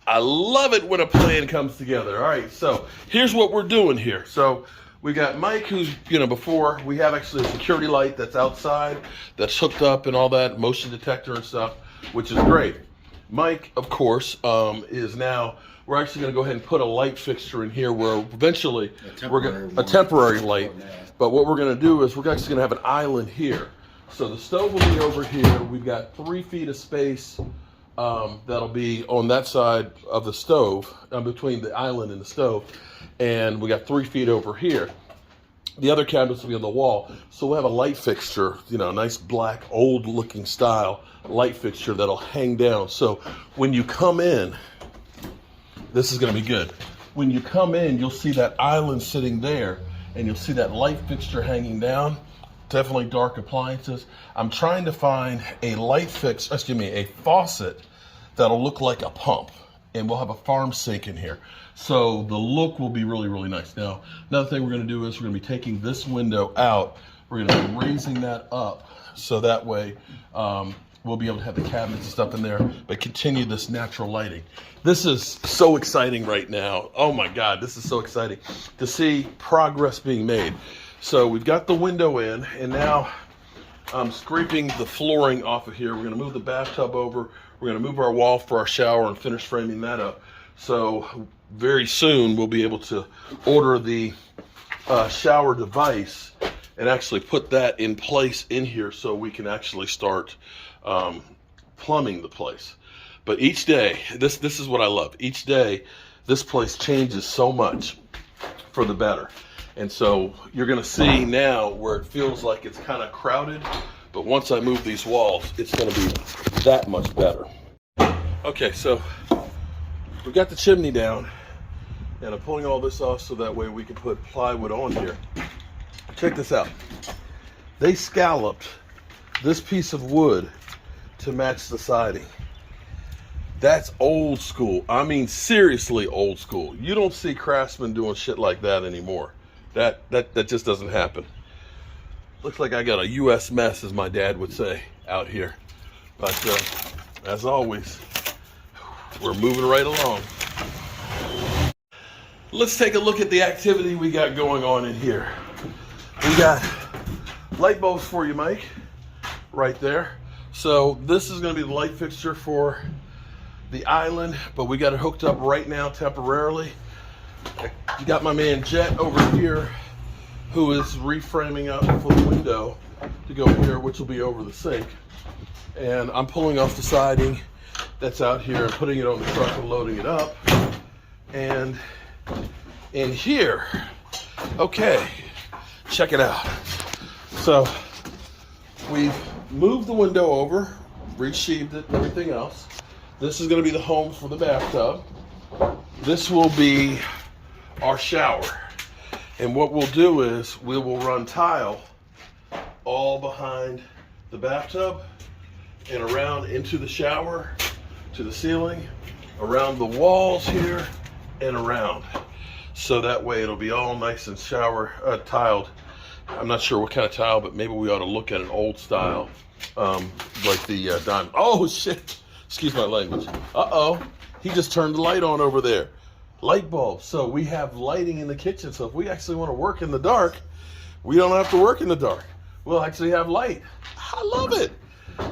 I love it when a plan comes together. All right, so here's what we're doing here. So we got Mike, who's, before we have actually a security light that's outside, that's hooked up and all that, motion detector and stuff, which is great. Mike, of course, is now, we're actually going to go ahead and put a light fixture in here where eventually a temporary light. But what we're going to do is we're actually going to have an island here. So the stove will be over here. We've got 3 feet of space that'll be on that side of the stove, between the island and the stove. And we got 3 feet over here. The other cabinets will be on the wall. So we'll have a light fixture, nice black, old looking style light fixture that'll hang down. So when you come in, this is gonna be good. When you come in, you'll see that island sitting there and you'll see that light fixture hanging down. Definitely dark appliances. I'm trying to find a a faucet that'll look like a pump, and we'll have a farm sink in here. So the look will be really, really nice. Now, another thing we're gonna do is we're gonna be taking this window out. We're gonna be raising that up so that way we'll be able to have the cabinets and stuff in there, but continue this natural lighting. This is so exciting right now. Oh my God, this is so exciting to see progress being made. So we've got the window in, and now I'm scraping the flooring off of here. We're gonna move the bathtub over. We're gonna move our wall for our shower and finish framing that up. So very soon we'll be able to order the shower device and actually put that in place in here so we can actually start plumbing the place. But each day, this is what I love. Each day, this place changes so much for the better. And so you're gonna see now where it feels like it's kind of crowded, but once I move these walls, it's gonna be that much better. Okay, so we've got the chimney down, and I'm pulling all this off so that way we can put plywood on here. Check this out. They scalloped this piece of wood to match the siding. That's old school. I mean, seriously old school. You don't see craftsmen doing shit like that anymore. That just doesn't happen. Looks like I got a U.S. mess, as my dad would say, out here. But as always, we're moving right along. Let's take a look at the activity we got going on in here. We got light bulbs for you, Mike, right there. So this is going to be the light fixture for the island, but we got it hooked up right now temporarily. You got my man Jet over here, who is reframing up for the window to go here, which will be over the sink. And I'm pulling off the siding that's out here and putting it on the truck and loading it up. And in here, okay, check it out. So we've moved the window over, re-sheathed it and everything else. This is going to be the home for the bathtub. This will be our shower. And what we'll do is we will run tile all behind the bathtub and around into the shower, to the ceiling, around the walls here, and around. So that way it'll be all nice and tiled. I'm not sure what kind of tile, but maybe we ought to look at an old style, like the diamond. Oh shit, excuse my language. Uh-oh, he just turned the light on over there. Light bulbs. So we have lighting in the kitchen. So if we actually want to work in the dark, we don't have to work in the dark. We'll actually have light. I love it.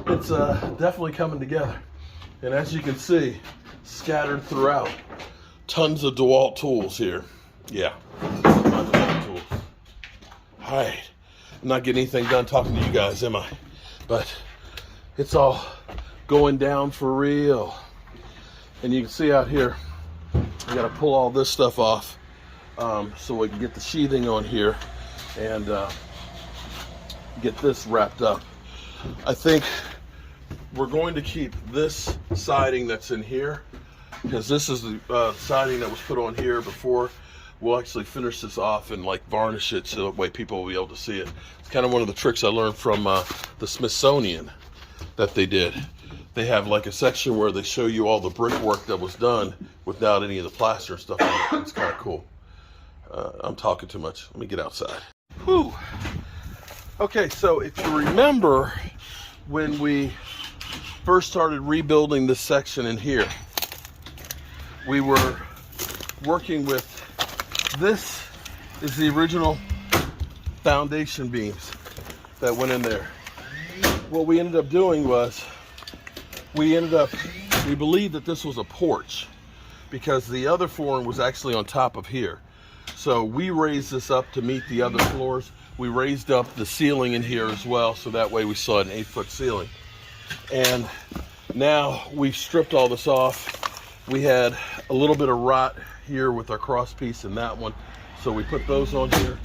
It's definitely coming together. And as you can see, scattered throughout, tons of DeWalt tools here. Yeah, my DeWalt tools. All right, I'm not getting anything done talking to you guys, am I? But it's all going down for real. And you can see out here, I gotta pull all this stuff off so we can get the sheathing on here and get this wrapped up. I think we're going to keep this siding that's in here, because this is the siding that was put on here before. We'll actually finish this off and like varnish it so that way people will be able to see it. It's kind of one of the tricks I learned from the Smithsonian that they did. They have like a section where they show you all the brickwork that was done without any of the plaster and stuff on it. It's kind of cool. I'm talking too much. Let me get outside. Whew. Okay, so if you remember when we first started rebuilding this section in here, we were working with, this is the original foundation beams that went in there. What we ended up doing was, we believed that this was a porch because the other flooring was actually on top of here. So we raised this up to meet the other floors. We raised up the ceiling in here as well, so that way we saw an 8-foot ceiling. And now we've stripped all this off. We had a little bit of rot here with our cross piece and that one, so we put those on here.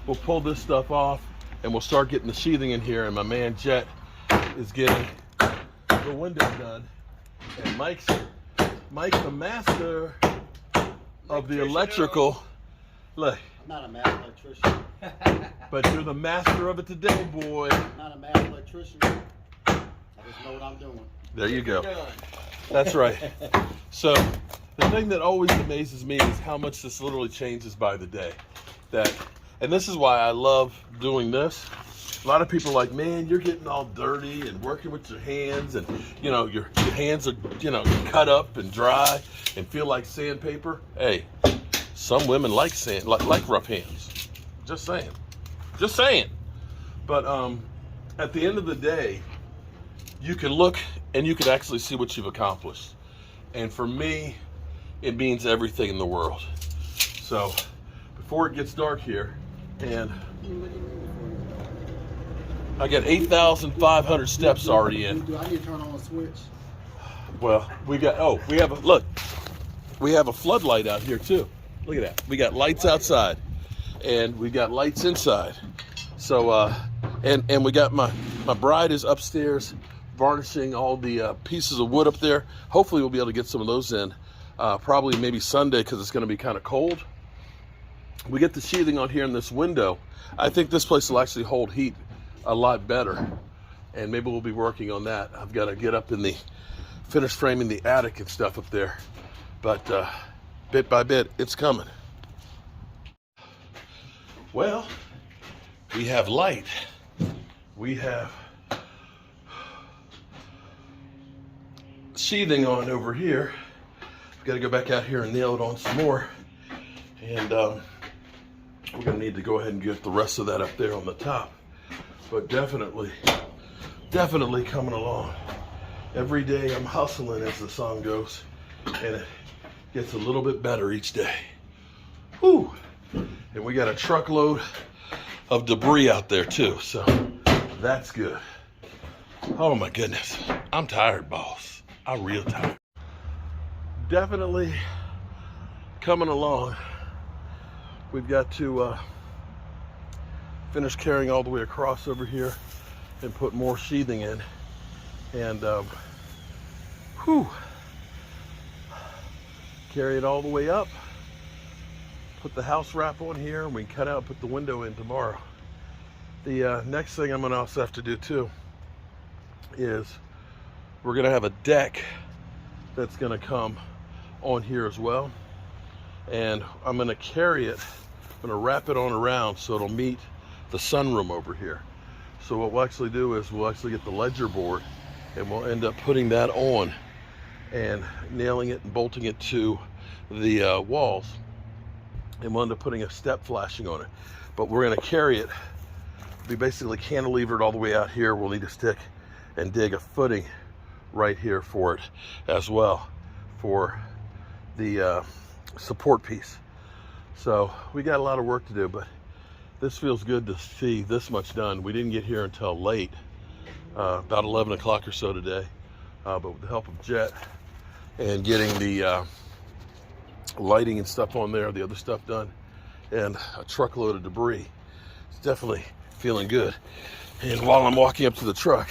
We'll pull this stuff off and we'll start getting the sheathing in here, and my man Jet is getting the window done. And Mike's the master of the electrical. Look. I'm not a master electrician. But you're the master of it today, boy. I'm not a master electrician. I just know what I'm doing. There you go. That's right. So the thing that always amazes me is how much this literally changes by the day. And this is why I love doing this. A lot of people are like, man, you're getting all dirty and working with your hands, and you know your hands are cut up and dry and feel like sandpaper. Hey, some women like like rough hands. Just saying. But at the end of the day, you can look and you can actually see what you've accomplished. And for me, it means everything in the world. So before it gets dark here, and I got 8,500 steps already in. Do I need to turn on a switch? Well, we have a floodlight out here too. Look at that. We got lights outside and we got lights inside. So, and we got my bride is upstairs varnishing all the pieces of wood up there. Hopefully we'll be able to get some of those in, probably maybe Sunday, because it's going to be kind of cold. We get the sheathing on here in this window. I think this place will actually hold heat a lot better, and maybe we'll be working on that. I've got to get up in the finish framing the attic and stuff up there, but bit by bit it's coming. Well, we have light, we have sheathing on over here. I've got to go back out here and nail it on some more, and we're gonna need to go ahead and get the rest of that up there on the top. But definitely coming along. Every day I'm hustling, as the song goes, and it gets a little bit better each day. Whew. And we got a truckload of debris out there too, so that's good. Oh my goodness, I'm tired, boss. I'm real tired. Definitely coming along. We've got to finish carrying all the way across over here and put more sheathing in, and carry it all the way up, put the house wrap on here, and we can cut out and put the window in tomorrow. The next thing I'm gonna also have to do too is we're gonna have a deck that's gonna come on here as well, and I'm gonna carry it, I'm gonna wrap it on around so it'll meet the sunroom over here. So what we'll actually do is we'll actually get the ledger board, and we'll end up putting that on and nailing it and bolting it to the walls, and we'll end up putting a step flashing on it. But we're going to carry it, be basically cantilevered all the way out here. We'll need to stick and dig a footing right here for it as well, for the support piece. So we got a lot of work to do, but this feels good to see this much done. We didn't get here until late, about 11 o'clock or so today, but with the help of Jet and getting the lighting and stuff on there, the other stuff done, and a truckload of debris, it's definitely feeling good. And while I'm walking up to the truck,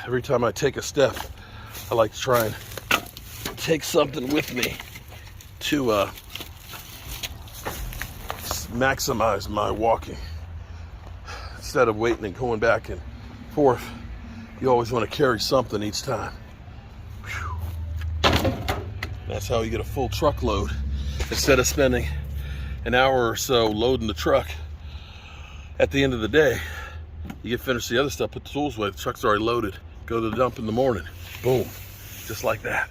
every time I take a step, I like to try and take something with me to maximize my walking. Instead of waiting and going back and forth, you always want to carry something each time. Whew. That's how you get a full truckload. Instead of spending an hour or so loading the truck, at the end of the day, you get finished the other stuff, put the tools away, the truck's already loaded, go to the dump in the morning, boom, just like that.